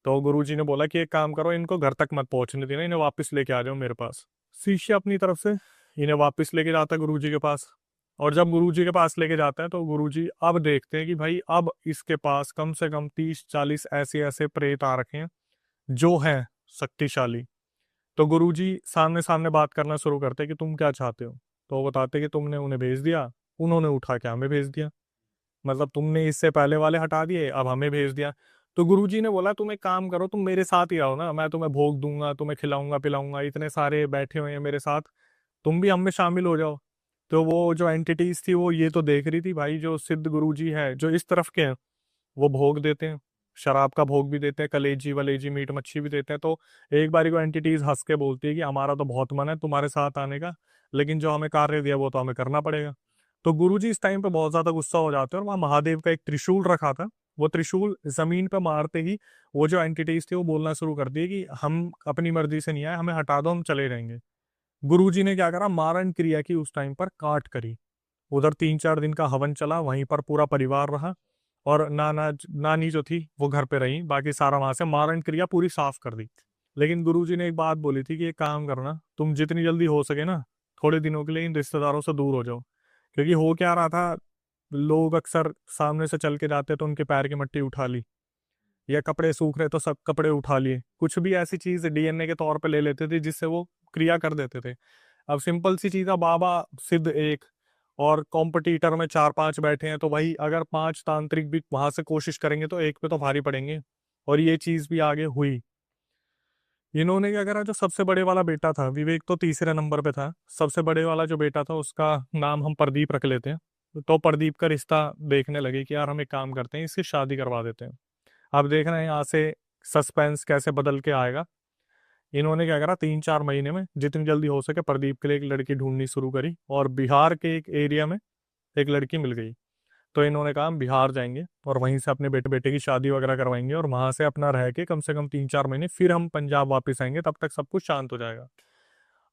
तो गुरुजी ने बोला कि एक काम करो, इनको घर तक मत पहुंचने देना, इन्हें वापस लेके आ जाओ मेरे पास। शिष्य अपनी तरफ से इन्हें वापस लेके जाता है गुरुजी के पास। और जब गुरुजी के पास लेके जाता है तो गुरुजी अब देखते हैं कि भाई अब इसके पास कम से कम 30-40 ऐसे ऐसे प्रेत आ रखे हैं जो हैं शक्तिशाली। तो गुरुजी सामने सामने बात करना शुरू करते हैं कि तुम क्या चाहते हो। तो वो बताते कि तुमने उन्हें भेज दिया, उन्होंने उठा के हमें भेज दिया। मतलब तुमने इससे पहले वाले हटा दिए, अब हमें भेज दिया। तो गुरुजी ने बोला तुम एक काम करो, तुम मेरे साथ ही रहो ना, मैं तुम्हें भोग दूंगा, तुम्हें खिलाऊंगा पिलाऊंगा, इतने सारे बैठे हुए हैं मेरे साथ, तुम भी हम में शामिल हो जाओ। तो वो जो एंटिटीज थी वो ये तो देख रही थी भाई जो सिद्ध गुरुजी है जो इस तरफ के हैं वो भोग देते हैं, शराब का भोग भी देते हैं, कलेजी वलेजी मीट मच्छी भी देते हैं। तो एक बारी को एंटिटीज हंस के बोलती है कि हमारा तो बहुत मन है तुम्हारे साथ आने का, लेकिन जो हमें कार्य दिया वो तो हमें करना पड़ेगा। तो गुरुजी इस टाइम पे बहुत ज्यादा गुस्सा हो जाते हैं, और वहाँ महादेव का एक त्रिशूल रखा था, वो त्रिशूल जमीन पे मारते ही वो जो एंटिटीज थी वो बोलना शुरू कर दिए कि हम अपनी मर्जी से नहीं आए, हमें हटा दो, हम चले जाएंगे। गुरुजी ने क्या करा, मारण क्रिया की उस टाइम पर काट करी। उधर 3-4 दिन का हवन चला, वहीं पर पूरा परिवार रहा, और नानी जो थी वो घर पे रही, बाकी सारा वहां से मारण क्रिया पूरी साफ कर दी। लेकिन गुरुजी ने एक बात बोली थी कि एक काम करना, तुम जितनी जल्दी हो सके ना थोड़े दिनों के लिए इन रिश्तेदारों से दूर हो जाओ। क्योंकि हो क्या रहा था, लोग अक्सर सामने से चल के जाते तो उनके पैर की मिट्टी उठा ली, या कपड़े सूख रहे तो सब कपड़े उठा लिए, कुछ भी ऐसी चीज डीएनए के तौर पे ले लेते थे जिससे वो क्रिया कर देते थे। अब सिंपल सी चीज है, बाबा सिद्ध एक और कॉम्पिटिटर में 4-5 बैठे हैं, तो भाई अगर 5 तांत्रिक भी वहां से कोशिश करेंगे तो एक पे तो भारी पड़ेंगे। और ये चीज भी आगे हुई। इन्होंने क्या करा, जो सबसे बड़े वाला बेटा था, विवेक तो तीसरे नंबर पे था, सबसे बड़े वाला जो बेटा था उसका नाम हम प्रदीप रख लेते हैं। तो प्रदीप का रिश्ता देखने लगे कि यार हम एक काम करते हैं, इसकी शादी करवा देते हैं। अब देख रहे हैं यहाँ से सस्पेंस कैसे बदल के आएगा। इन्होंने क्या करा, 3-4 महीने में जितनी जल्दी हो सके प्रदीप के लिए एक लड़की ढूंढनी शुरू करी, और बिहार के एक एरिया में एक लड़की मिल गई। तो इन्होंने कहा हम बिहार जाएंगे और वहीं से अपने बेटे बेटे की शादी वगैरह करवाएंगे, और वहां से अपना रह के कम से कम 3-4 महीने फिर हम पंजाब वापस आएंगे, तब तक सब कुछ शांत हो जाएगा।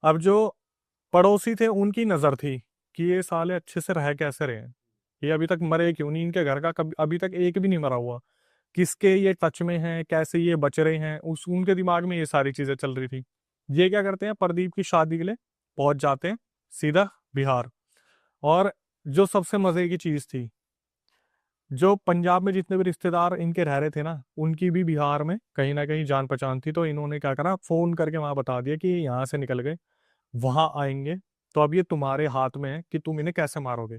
अब जो पड़ोसी थे उनकी नजर थी कि ये साले अच्छे से रह कैसे रहे हैं, ये अभी तक मरे क्यों नहीं, इनके घर का कभी अभी तक एक भी नहीं मरा हुआ, किसके ये टच में हैं, कैसे ये बच रहे हैं, उस उनके दिमाग में ये सारी चीजें चल रही थी। ये क्या करते हैं, प्रदीप की शादी के लिए पहुंच जाते हैं सीधा बिहार। और जो सबसे मजे की चीज थी, जो पंजाब में जितने भी रिश्तेदार इनके रह रहे थे ना, उनकी भी बिहार में कहीं ना कहीं जान पहचान थी। तो इन्होंने क्या करा, फोन करके वहां बता दिया कि ये यहाँ से निकल गए, वहां आएंगे, तो अब ये तुम्हारे हाथ में है कि तुम इन्हें कैसे मारोगे।